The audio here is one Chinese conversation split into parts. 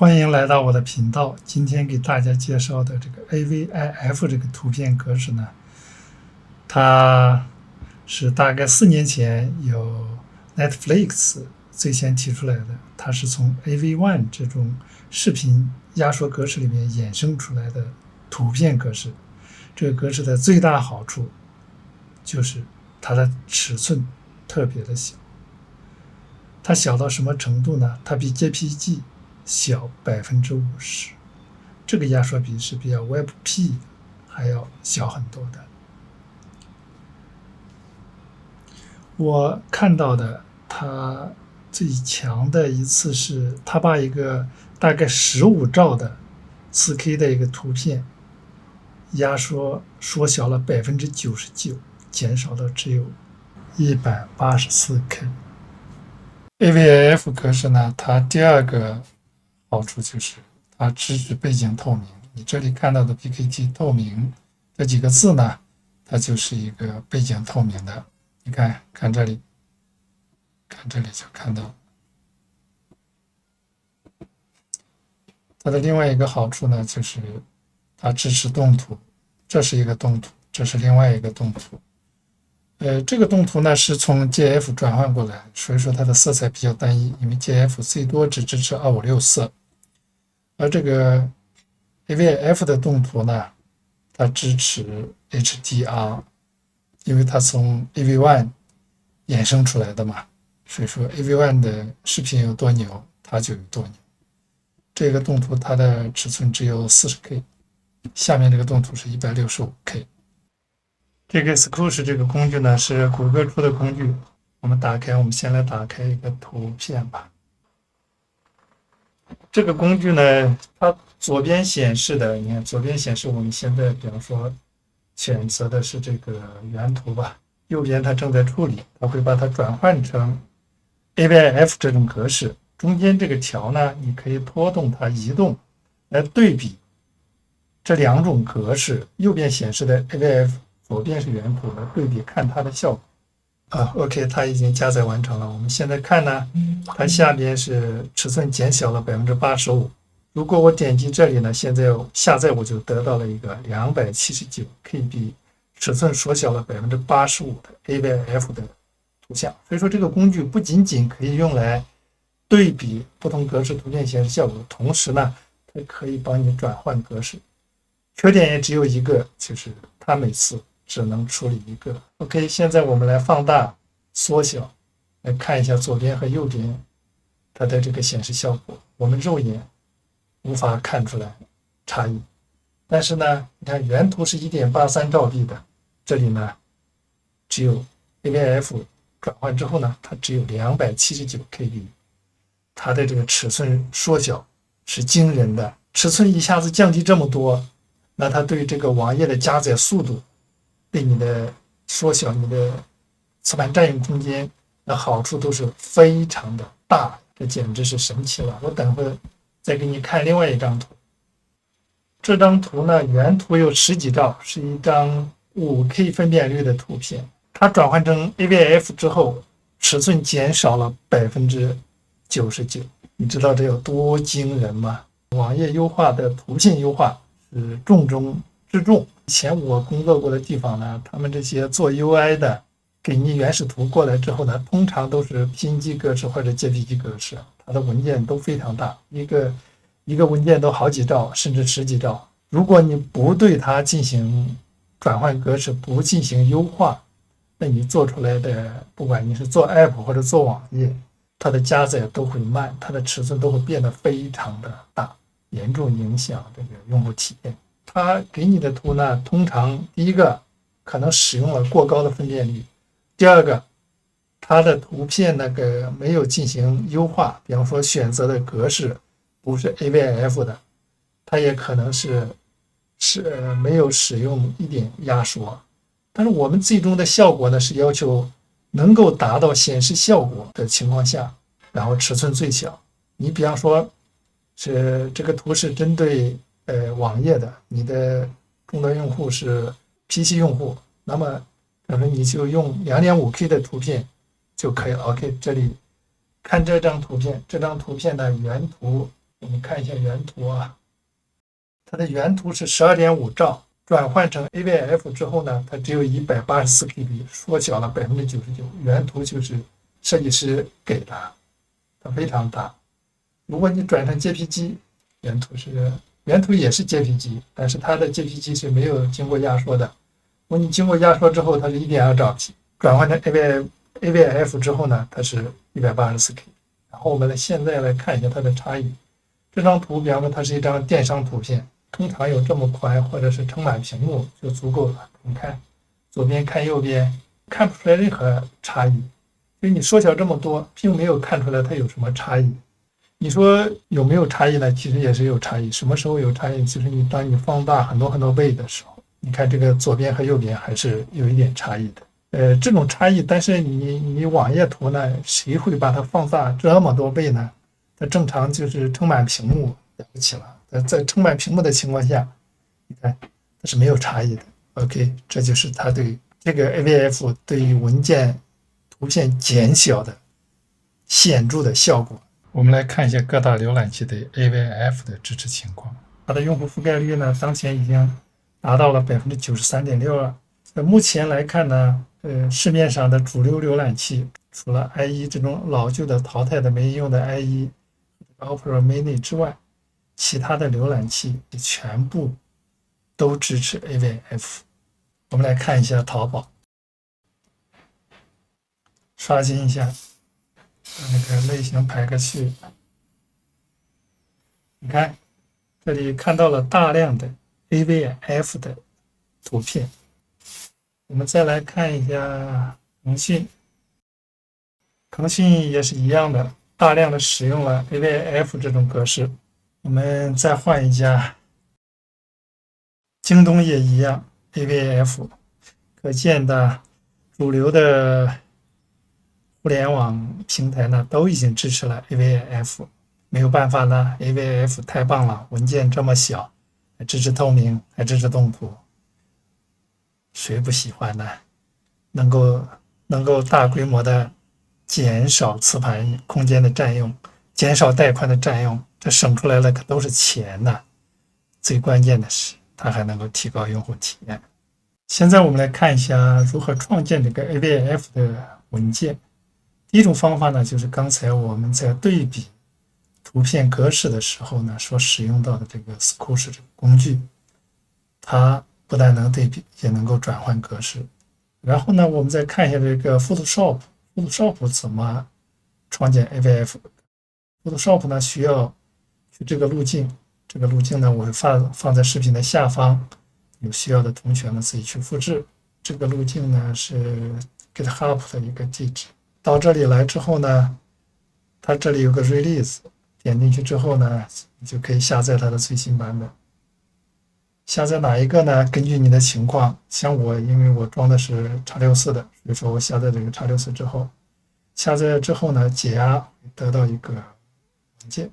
欢迎来到我的频道。今天给大家介绍的这个 AVIF 这个图片格式呢，它是大概4年前有 Netflix 最先提出来的，它是从 AV1 这种视频压缩格式里面衍生出来的图片格式。这个格式的最大好处就是它的尺寸特别的小。它小到什么程度呢？它比 JPG 小50%，这个压缩比是比 WebP 还要小很多的。我看到的它最强的一次是，它把一个大概15兆的 4K 的一个图片压缩缩小了99%，减少到只有184K。AVIF 格式呢，它第二个好处就是它支持背景透明。你这里看到的 PKT 透明这几个字呢，它就是一个背景透明的。你看这里，看这里就看到。它的另外一个好处呢，就是它支持动图，这是一个动图，这是另外一个动图。这个动图呢是从 GIF 转换过来，所以说它的色彩比较单一，因为 GIF 最多只支持256色，而这个 AVIF 的动图呢，它支持 HDR， 因为它从 AV1 衍生出来的嘛，所以说 AV1 的视频有多牛，它就有多牛。这个动图它的尺寸只有 40K， 下面这个动图是 165K。这个 Squoosh 这个工具呢是谷歌出的工具，我们先来打开一个图片吧。这个工具呢，它左边显示的，你看左边显示我们现在比方说选择的是这个原图吧，右边它正在处理，它会把它转换成 AVIF 这种格式。中间这个条呢，你可以拖动它移动来对比这两种格式，右边显示的 AVIF，左边是原图的对比，看它的效果。OK， 它已经加载完成了。我们现在看呢，它下边是尺寸减小了85%。如果我点击这里呢，现在下载我就得到了一个279KB，尺寸缩小了85%的 AVIF 的图像。所以说这个工具不仅仅可以用来对比不同格式图片显示效果，同时呢，它可以帮你转换格式。缺点也只有一个，就是它每次只能处理一个。OK， 现在我们来放大、缩小，来看一下左边和右边它的这个显示效果。我们肉眼无法看出来差异，但是呢，你看原图是 1.83 兆臂的，这里呢只有 AVIF 转换之后呢，它只有279KB， 它的这个尺寸缩小是惊人的，尺寸一下子降低这么多。那它对这个网页的加载速度，对你的缩小你的磁盘占用空间的好处都是非常的大，这简直是神奇了。我等会再给你看另外一张图。这张图呢，原图有10几兆，是一张5K 分辨率的图片。它转换成 AVIF 之后，尺寸减少了99%。你知道这有多惊人吗？网页优化的图片优化是重中之重。以前我工作过的地方呢，他们这些做 UI 的给你原始图过来之后呢，通常都是 PNG 格式或者 JPG 格式，它的文件都非常大，一个文件都好几兆甚至10几兆。如果你不对它进行转换格式，不进行优化，那你做出来的不管你是做 App 或者做网页，它的加载都会慢，它的尺寸都会变得非常的大，严重影响这个用户体验。它给你的图呢，通常第一个可能使用了过高的分辨率，第二个它的图片那个没有进行优化，比方说选择的格式不是 AVIF 的，它也可能是没有使用一点压缩。但是我们最终的效果呢，是要求能够达到显示效果的情况下，然后尺寸最小。你比方说是这个图是针对网页的，你的终端用户是 PC 用户，那么可能你就用 2.5K 的图片就可以了。OK， 这里看这张图片，这张图片的原图我们看一下原图啊，它的原图是12.5兆，转换成 AVF 之后呢，它只有184 KB，缩小了99%。原图就是设计师给的，它非常大。如果你转成 JPG，原图也是 JPG， 但是它的 JPG 是没有经过压缩的。如果你经过压缩之后，它是1.2兆 P， 转换成 AVF 之后呢，它是184K。然后我们现在来看一下它的差异。这张图，比方说它是一张电商图片，通常有这么宽或者是撑满屏幕就足够了。你看左边看右边，看不出来任何差异，因为你缩小这么多，并没有看出来它有什么差异。你说有没有差异呢？其实也是有差异。什么时候有差异？就是当你放大很多倍的时候，你看这个左边和右边还是有一点差异的。这种差异，但是你网页图呢，谁会把它放大这么多倍呢？它正常就是撑满屏幕了不起了。在撑满屏幕的情况下，你看它是没有差异的。OK， 这就是它对这个 AVF 对于文件图片减小的显著的效果。我们来看一下各大浏览器对 AVF 的支持情况。它的用户覆盖率呢，当前已经达到了 93.6% 了。目前来看呢，市面上的主流浏览器，除了 IE 这种老旧的淘汰的没用的 IE、Opera Mini 之外，其他的浏览器全部都支持 AVF。我们来看一下淘宝，刷新一下，把那个类型排个序。你看，这里看到了大量的 AVF 的图片。我们再来看一下腾讯，腾讯也是一样的，大量的使用了 AVF 这种格式。我们再换一下，京东也一样 AVF， 可见的主流的互联网平台呢都已经支持了 AVF。没有办法呢 ，AVF 太棒了，文件这么小，还支持透明，还支持动图。谁不喜欢呢？能够大规模的减少磁盘空间的占用，减少带宽的占用，这省出来的可都是钱呐。最关键的是，它还能够提高用户体验。现在我们来看一下如何创建这个 AVF 的文件。第一种方法呢，就是刚才我们在对比图片格式的时候呢，所使用到的这个 Squoosh 这个工具，它不但能对比，也能够转换格式。然后呢，我们再看一下这个 Photoshop 怎么创建 AVF。Photoshop 呢需要去这个路径，这个路径呢我会放在视频的下方，有需要的同学呢自己去复制。这个路径呢是 GitHub 的一个地址。到这里来之后呢，它这里有个 release， 点进去之后呢，你就可以下载它的最新版本。下载哪一个呢？根据你的情况，像我，因为我装的是 X64 的，所以说我下载这个 X64 之后，下载之后呢，解压得到一个文件，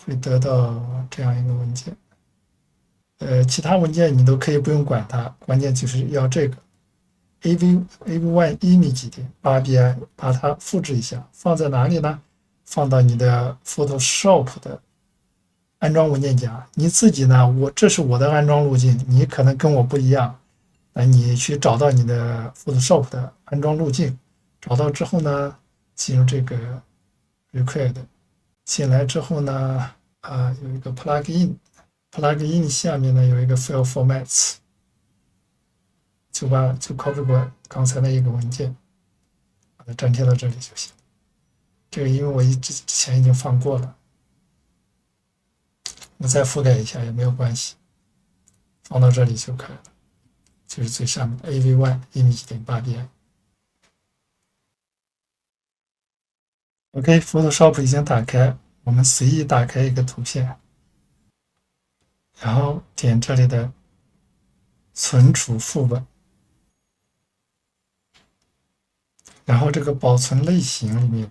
会得到这样一个文件。其他文件你都可以不用管它，关键就是要这个 AV1 image 点 8bi， 把它复制一下，放在哪里呢？放到你的 Photoshop 的安装文件夹。你自己呢，这是我的安装路径，你可能跟我不一样。那你去找到你的 Photoshop 的安装路径，找到之后呢，进入这个 Required， 进来之后呢，有一个 Plugin 下面呢有一个 File Formats， 就 copy 过刚才那一个文件，把它粘贴到这里就行。这个因为我之前已经放过了。我再覆盖一下也没有关系，放到这里就可以了，就是最上面的 AV1 image 点 8bi。 OK， Photoshop 已经打开，我们随意打开一个图片，然后点这里的存储副本，然后这个保存类型里面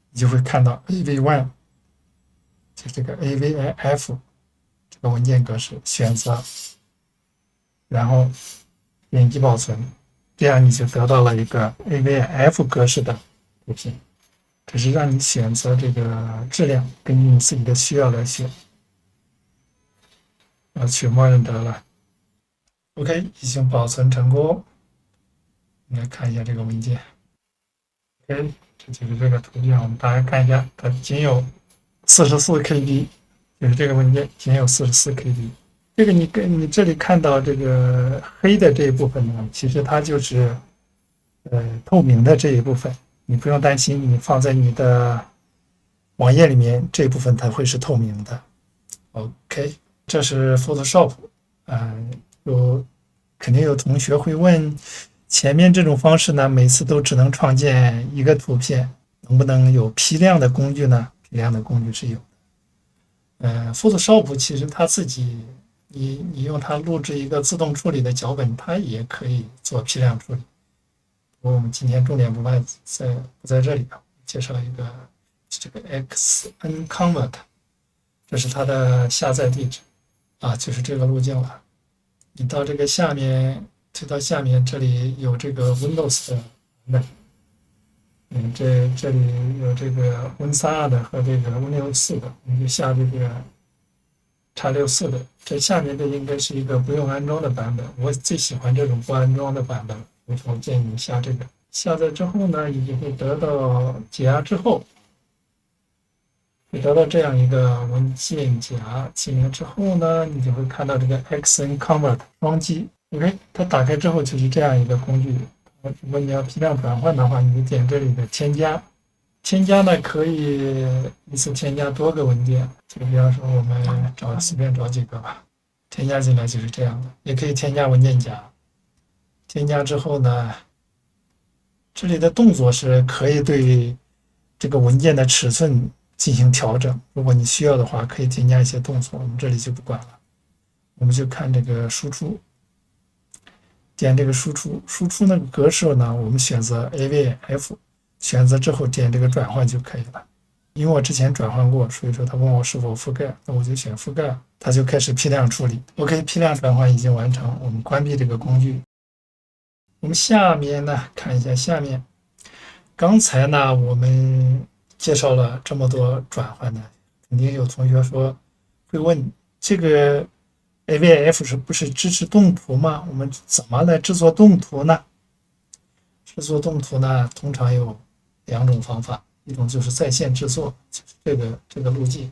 你就会看到 AV1，就这个 AVF 这个文件格式，选择，然后点击保存，这样你就得到了一个 AVF 格式的图片。只是让你选择这个质量，根据你自己的需要来选。取默认得了。OK， 已经保存成功。来看一下这个文件。OK， 这就是这个图片，我们大家看一下，它仅有44 KB， 就是这个文件仅有44 KB。这个你这里看到这个黑的这一部分呢，其实它就是透明的这一部分，你不用担心，你放在你的网页里面这一部分它会是透明的。OK， 这是 Photoshop， 肯定有同学会问，前面这种方式呢，每次都只能创建一个图片，能不能有批量的工具呢？批量的工具是有的。Photoshop 其实它自己，你用它录制一个自动处理的脚本，它也可以做批量处理。不过我们今天重点不在这里啊，介绍一个这个 XNConvert， 这是它的下载地址啊，就是这个路径了。你到这个下面推到下面，这里有这个 Windows 的版本，这里有这个 Win32的和这个 Win64的，你就下这个 X64的。这下面这应该是一个不用安装的版本，我最喜欢这种不安装的版本，我建议你下这个。下载之后呢，你就会得到解压之后，会得到这样一个文件夹。起名之后呢，你就会看到这个 XNConvert 双击。OK， 它打开之后就是这样一个工具。如果你要批量转换的话，你就点这里的添加。添加呢，可以一次添加多个文件，就比方说我们随便找几个吧，添加进来就是这样的。也可以添加文件夹。添加之后呢，这里的动作是可以对这个文件的尺寸进行调整。如果你需要的话，可以添加一些动作，我们这里就不管了。我们就看这个输出，点这个输出那个格式呢，我们选择 AVF， 选择之后点这个转换就可以了。因为我之前转换过，所以说他问我是否覆盖，那我就选覆盖，它就开始批量处理。OK， 批量转换已经完成，我们关闭这个工具。我们下面呢，看一下下面。刚才呢，我们介绍了这么多转换的，肯定有同学会问，这个 AVF 是不是支持动图吗？我们怎么来制作动图呢？制作动图呢，通常有两种方法，一种就是在线制作，就是这个路径。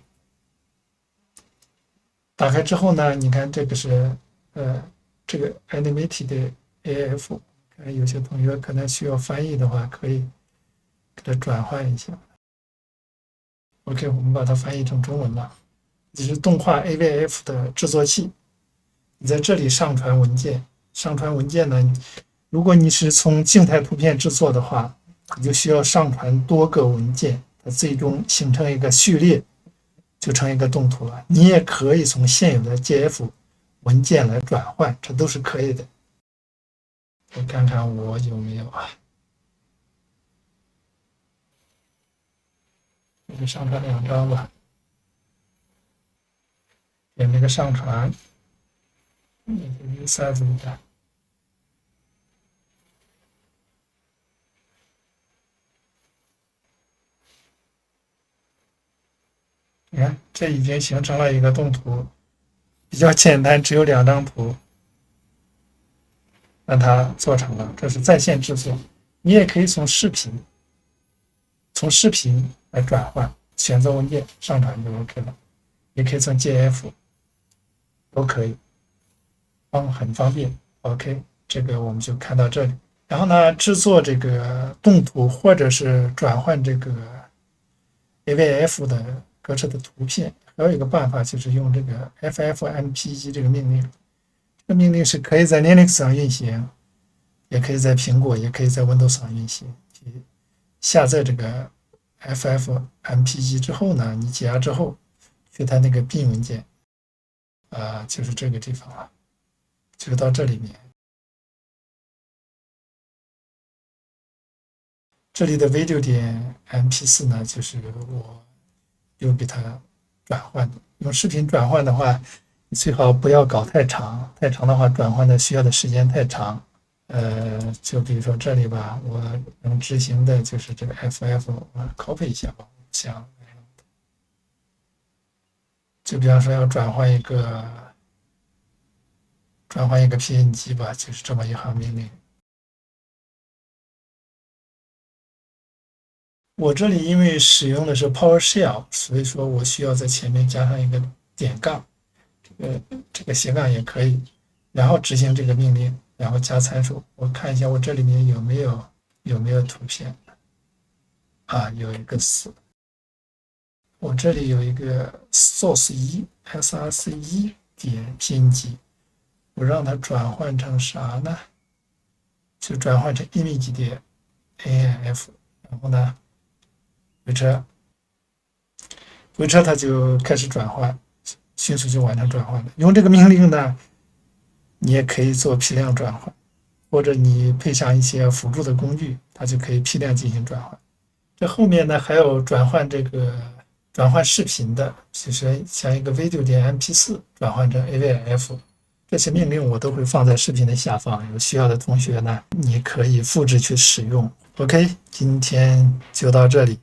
打开之后呢，你看这个是这个 Animated AF， 有些同学可能需要翻译的话，可以给它转换一下。OK， 我们把它翻译成中文了，这是动画 AVF 的制作器。你在这里上传文件，上传文件呢，如果你是从静态图片制作的话，你就需要上传多个文件，它最终形成一个序列，就成一个动图了。你也可以从现有的 GF 文件来转换，这都是可以的。我看看我有没有啊？我就上传2张吧，点那个上传。size 的，你看，这已经形成了一个动图，比较简单，只有2张图，让它做成了。这是在线制作，你也可以从视频来转换，选择文件上传就 OK 了，也可以从 GF， 都可以。很方便。 OK， 这个我们就看到这里。然后呢，制作这个动图或者是转换这个 AVF 的格式的图片，还有一个办法就是用这个 FFmpeg 这个命令。这个命令是可以在 Linux 上运行，也可以在苹果，也可以在 Windows 上运行。下载这个 FFmpeg 之后呢，你解压之后，去它那个 bin 文件，就是这个地方了。就是到这里面，这里的 video 点 mp4 呢，就是我又给它转换的。用视频转换的话，你最好不要搞太长，太长的话转换的需要的时间太长。就比如说这里吧，我能执行的就是这个 FF， 我 copy 一下吧，像就比方说要转换一个 PNG 吧，就是这么一行命令。我这里因为使用的是 PowerShell，所以说我需要在前面加上一个点杠，这个斜杠也可以，然后执行这个命令，然后加参数。我看一下我这里面有没有图片啊？有一个4，我这里有一个 source1 点 PNG， 我让它转换成啥呢？就转换成 image 点 AIF， 然后呢回车它就开始转换，迅速就完成转换了。用这个命令呢，你也可以做批量转换，或者你配上一些辅助的工具，它就可以批量进行转换。这后面呢还有转换视频的，其实像一个 video 点 MP4 转换成 AVIF， 这些命令我都会放在视频的下方，有需要的同学呢，你可以复制去使用。OK， 今天就到这里。